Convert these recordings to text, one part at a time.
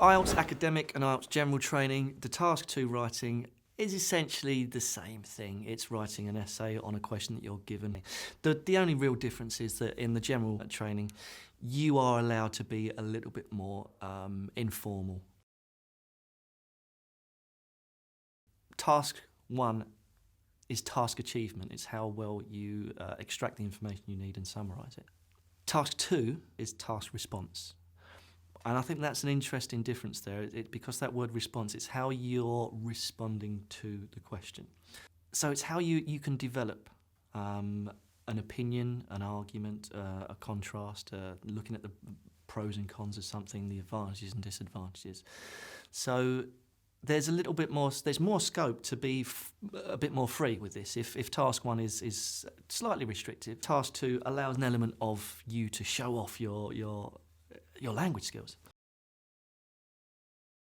IELTS academic and IELTS general training, the task 2 writing is essentially the same thing. It's writing an essay on a question that you're given. The only real difference is that in the general training, you are allowed to be a little bit more informal. Task 1 is task achievement. It's how well you extract the information you need and summarise it. Task 2 is task response. And I think that's an interesting difference there, because that word response, it's how you're responding to the question. So it's how you can develop an opinion, an argument, a contrast, looking at the pros and cons of something, the advantages and disadvantages. So there's a little bit more, there's more scope to be a bit more free with this. If task 1 is slightly restrictive, task 2 allows an element of you to show off your language skills.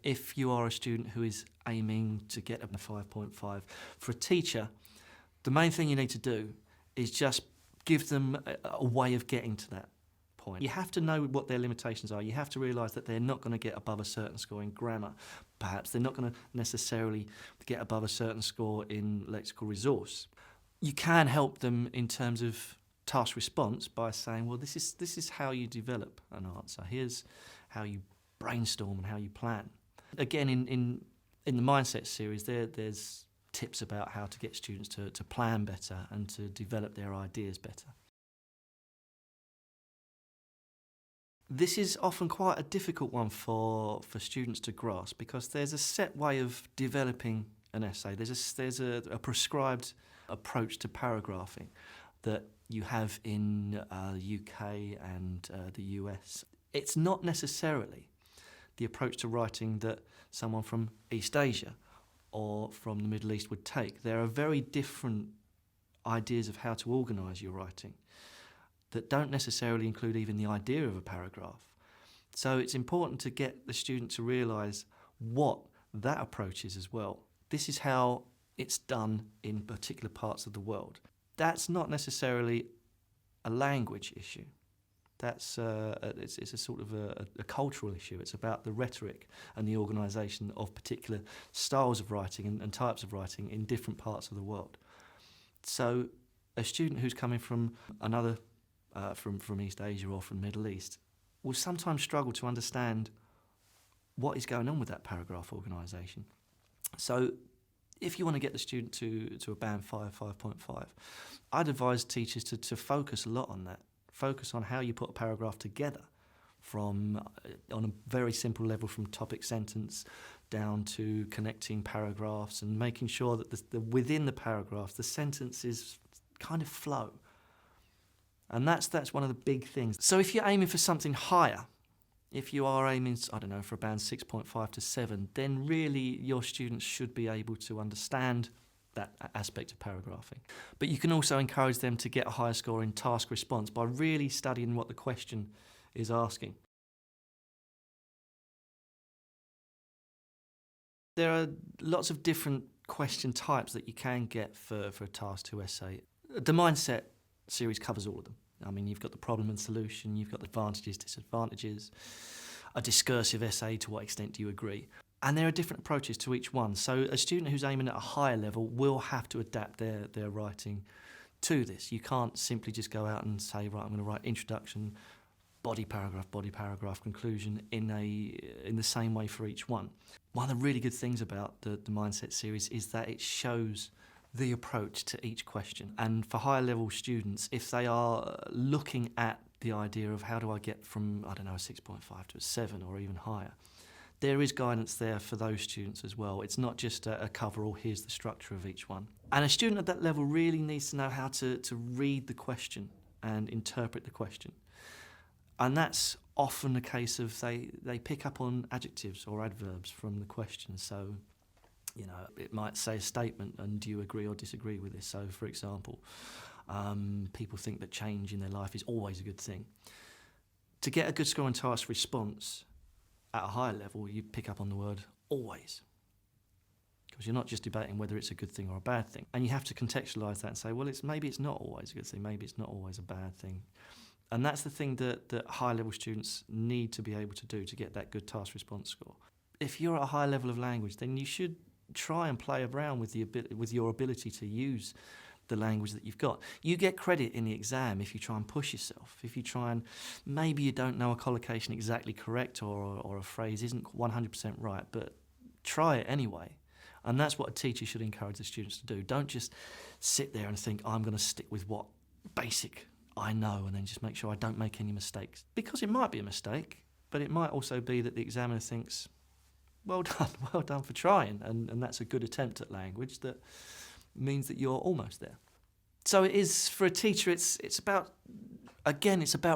If you are a student who is aiming to get a 5.5, for a teacher, the main thing you need to do is just give them a way of getting to that point. You have to know what their limitations are. You have to realise that they're not going to get above a certain score in grammar. Perhaps they're not going to necessarily get above a certain score in lexical resource. You can help them in terms of task response by saying, well, this is how you develop an answer. Here's how you brainstorm and how you plan. Again, in the Mindset series, there's tips about how to get students to plan better and to develop their ideas better. This is often quite a difficult one for students to grasp, because there's a set way of developing an essay. There's a prescribed approach to paragraphing that you have in the UK and the US. It's not necessarily the approach to writing that someone from East Asia or from the Middle East would take. There are very different ideas of how to organise your writing that don't necessarily include even the idea of a paragraph. So it's important to get the student to realise what that approach is as well. This is how it's done in particular parts of the world. That's not necessarily a language issue. That's it's a sort of a cultural issue. It's about the rhetoric and the organisation of particular styles of writing and types of writing in different parts of the world. So a student who's coming from another, from East Asia or from Middle East, will sometimes struggle to understand what is going on with that paragraph organisation. So if you want to get the student to a band 5, 5.5, I'd advise teachers to focus a lot on that. Focus on how you put a paragraph together from, on a very simple level, from topic sentence down to connecting paragraphs and making sure that within the paragraph, the sentences kind of flow. And that's one of the big things. So if you're aiming for something higher, if you are aiming, I don't know, for a band 6.5 to 7, then really your students should be able to understand that aspect of paragraphing. But you can also encourage them to get a higher score in task response by really studying what the question is asking. There are lots of different question types that you can get for a task 2 essay. The Mindset series covers all of them. I mean, you've got the problem and solution, you've got the advantages, disadvantages, a discursive essay, to what extent do you agree? And there are different approaches to each one. So a student who's aiming at a higher level will have to adapt their writing to this. You can't simply just go out and say, right, I'm going to write introduction, body paragraph, conclusion in the same way for each one. One of the really good things about the Mindset series is that it shows the approach to each question. And for higher level students, if they are looking at the idea of how do I get from, I don't know, a 6.5 to a 7 or even higher, there is guidance there for those students as well. It's not just a cover-all, here's the structure of each one. And a student at that level really needs to know how to read the question and interpret the question. And that's often the case of they pick up on adjectives or adverbs from the question. So, you know, it might say a statement, and do you agree or disagree with this? So, for example, people think that change in their life is always a good thing. To get a good score on task response, at a higher level, you pick up on the word always, because you're not just debating whether it's a good thing or a bad thing. And you have to contextualise that and say, well, maybe it's not always a good thing, maybe it's not always a bad thing. And that's the thing that high-level students need to be able to do to get that good task response score. If you're at a high level of language, then you should try and play around with your ability to use the language that you've got. You get credit in the exam if you try and push yourself. If you try and, maybe you don't know a collocation exactly correct, or a phrase isn't 100% right, but try it anyway. And that's what a teacher should encourage the students to do. Don't just sit there and think, I'm going to stick with what basic I know and then just make sure I don't make any mistakes. Because it might be a mistake, but it might also be that the examiner thinks, well done for trying, and that's a good attempt at language that means that you're almost there. So it is, for a teacher, it's about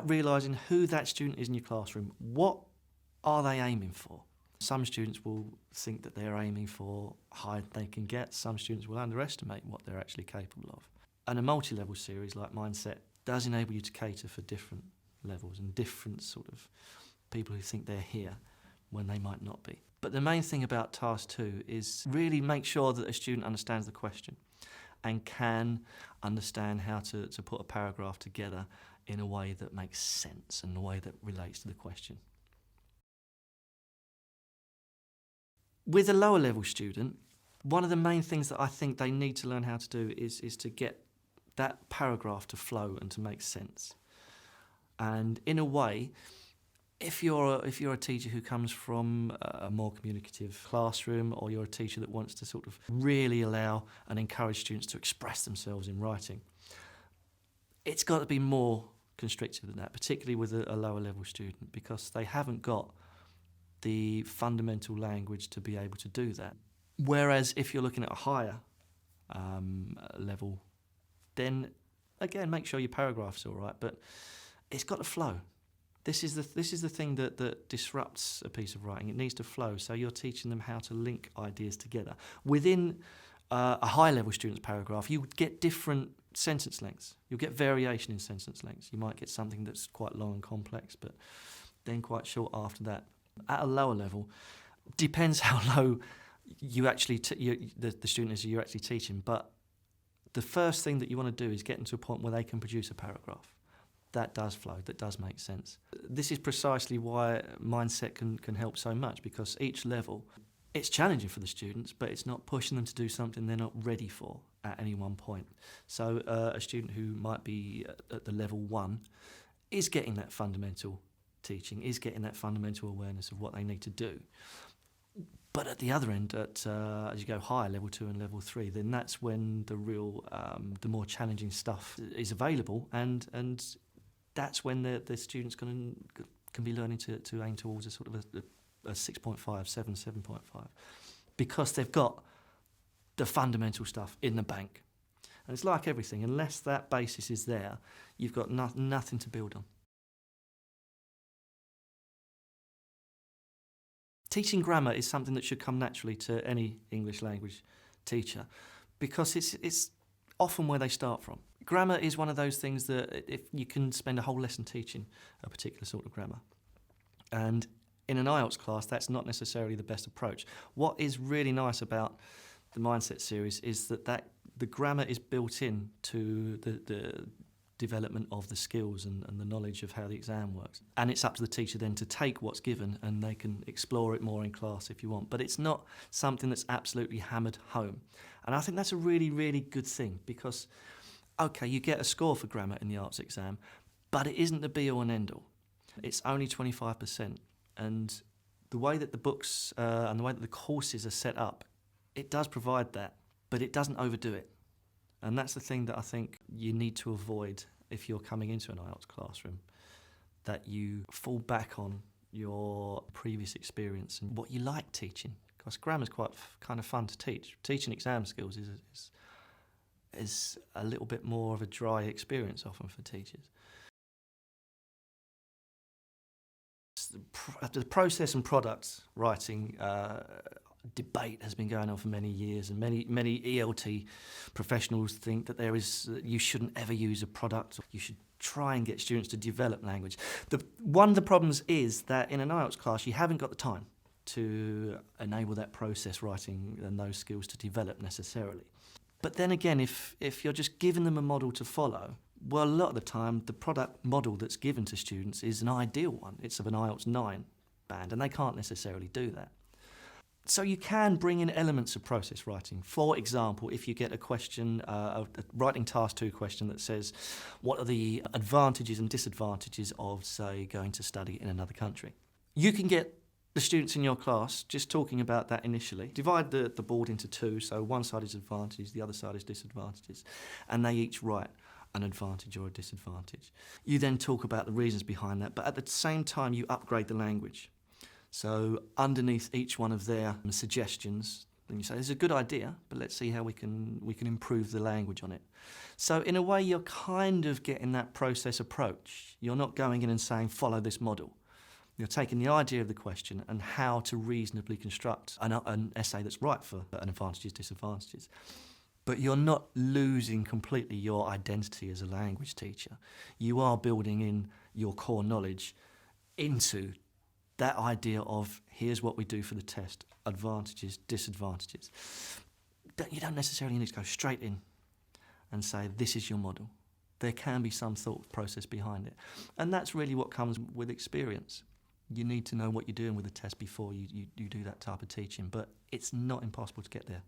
realising who that student is in your classroom. What are they aiming for? Some students will think that they're aiming for higher they can get. Some students will underestimate what they're actually capable of. And a multi-level series like Mindset does enable you to cater for different levels and different sort of people who think they're here when they might not be. But the main thing about Task 2 is really make sure that a student understands the question and can understand how to put a paragraph together in a way that makes sense and a way that relates to the question. With a lower level student, one of the main things that I think they need to learn how to do is to get that paragraph to flow and to make sense. And in a way, if you're a teacher who comes from a more communicative classroom, or you're a teacher that wants to sort of really allow and encourage students to express themselves in writing, it's got to be more constrictive than that, particularly with a lower level student, because they haven't got the fundamental language to be able to do that. Whereas if you're looking at a higher level, then again, make sure your paragraph's all right, but it's got to flow. This is the thing that disrupts a piece of writing. It needs to flow, so you're teaching them how to link ideas together. Within a high-level student's paragraph, you get different sentence lengths. You'll get variation in sentence lengths. You might get something that's quite long and complex, but then quite short after that. At a lower level, depends how low you actually the student is you're actually teaching, but the first thing that you want to do is get them to a point where they can produce a paragraph that does flow, that does make sense. This is precisely why Mindset can help so much, because each level, it's challenging for the students, but it's not pushing them to do something they're not ready for at any one point. So a student who might be at the level 1 is getting that fundamental teaching, is getting that fundamental awareness of what they need to do. But at the other end, as you go higher, level 2 and level 3, then that's when the real, the more challenging stuff is available, and that's when the students can be learning to aim towards a sort of a 6.5, 7, 7.5, because they've got the fundamental stuff in the bank. And it's like everything, unless that basis is there, you've got nothing to build on. Teaching grammar is something that should come naturally to any English language teacher, because it's often where they start from. Grammar is one of those things that if you can spend a whole lesson teaching a particular sort of grammar. And in an IELTS class, that's not necessarily the best approach. What is really nice about the Mindset series is that the grammar is built in to the development of the skills and the knowledge of how the exam works. And it's up to the teacher then to take what's given, and they can explore it more in class if you want. But it's not something that's absolutely hammered home. And I think that's a really, really good thing, because, okay, you get a score for grammar in the arts exam, but it isn't the be-all and end-all. It's only 25%. And the way that the books and the way that the courses are set up, it does provide that, but it doesn't overdo it. And that's the thing that I think you need to avoid if you're coming into an IELTS classroom, that you fall back on your previous experience and what you like teaching, because grammar's quite kind of fun to teach. Teaching exam skills is a little bit more of a dry experience often for teachers. The process and product writing debate has been going on for many years, and many ELT professionals think that you shouldn't ever use a product. You should try and get students to develop language. One of the problems is that in an IELTS class you haven't got the time to enable that process writing and those skills to develop necessarily. But then again, if you're just giving them a model to follow, Well, a lot of the time, the product model that's given to students is an ideal one. It's of an IELTS 9 band, and they can't necessarily do that. So you can bring in elements of process writing. For example, if you get a question, a writing task 2 question that says, what are the advantages and disadvantages of, say, going to study in another country? You can get the students in your class just talking about that initially. Divide the board into 2, so one side is advantages, the other side is disadvantages, and they each write an advantage or a disadvantage. You then talk about the reasons behind that, but at the same time you upgrade the language. So underneath each one of their suggestions, then you say, "It's a good idea, but let's see how we can improve the language on it." So in a way, you're kind of getting that process approach. You're not going in and saying, "Follow this model." You're taking the idea of the question and how to reasonably construct an essay that's right for an advantages, disadvantages. But you're not losing completely your identity as a language teacher. You are building in your core knowledge into that idea of, here's what we do for the test, advantages, disadvantages. But you don't necessarily need to go straight in and say, this is your model. There can be some thought process behind it. And that's really what comes with experience. You need to know what you're doing with the test before you do that type of teaching, but it's not impossible to get there.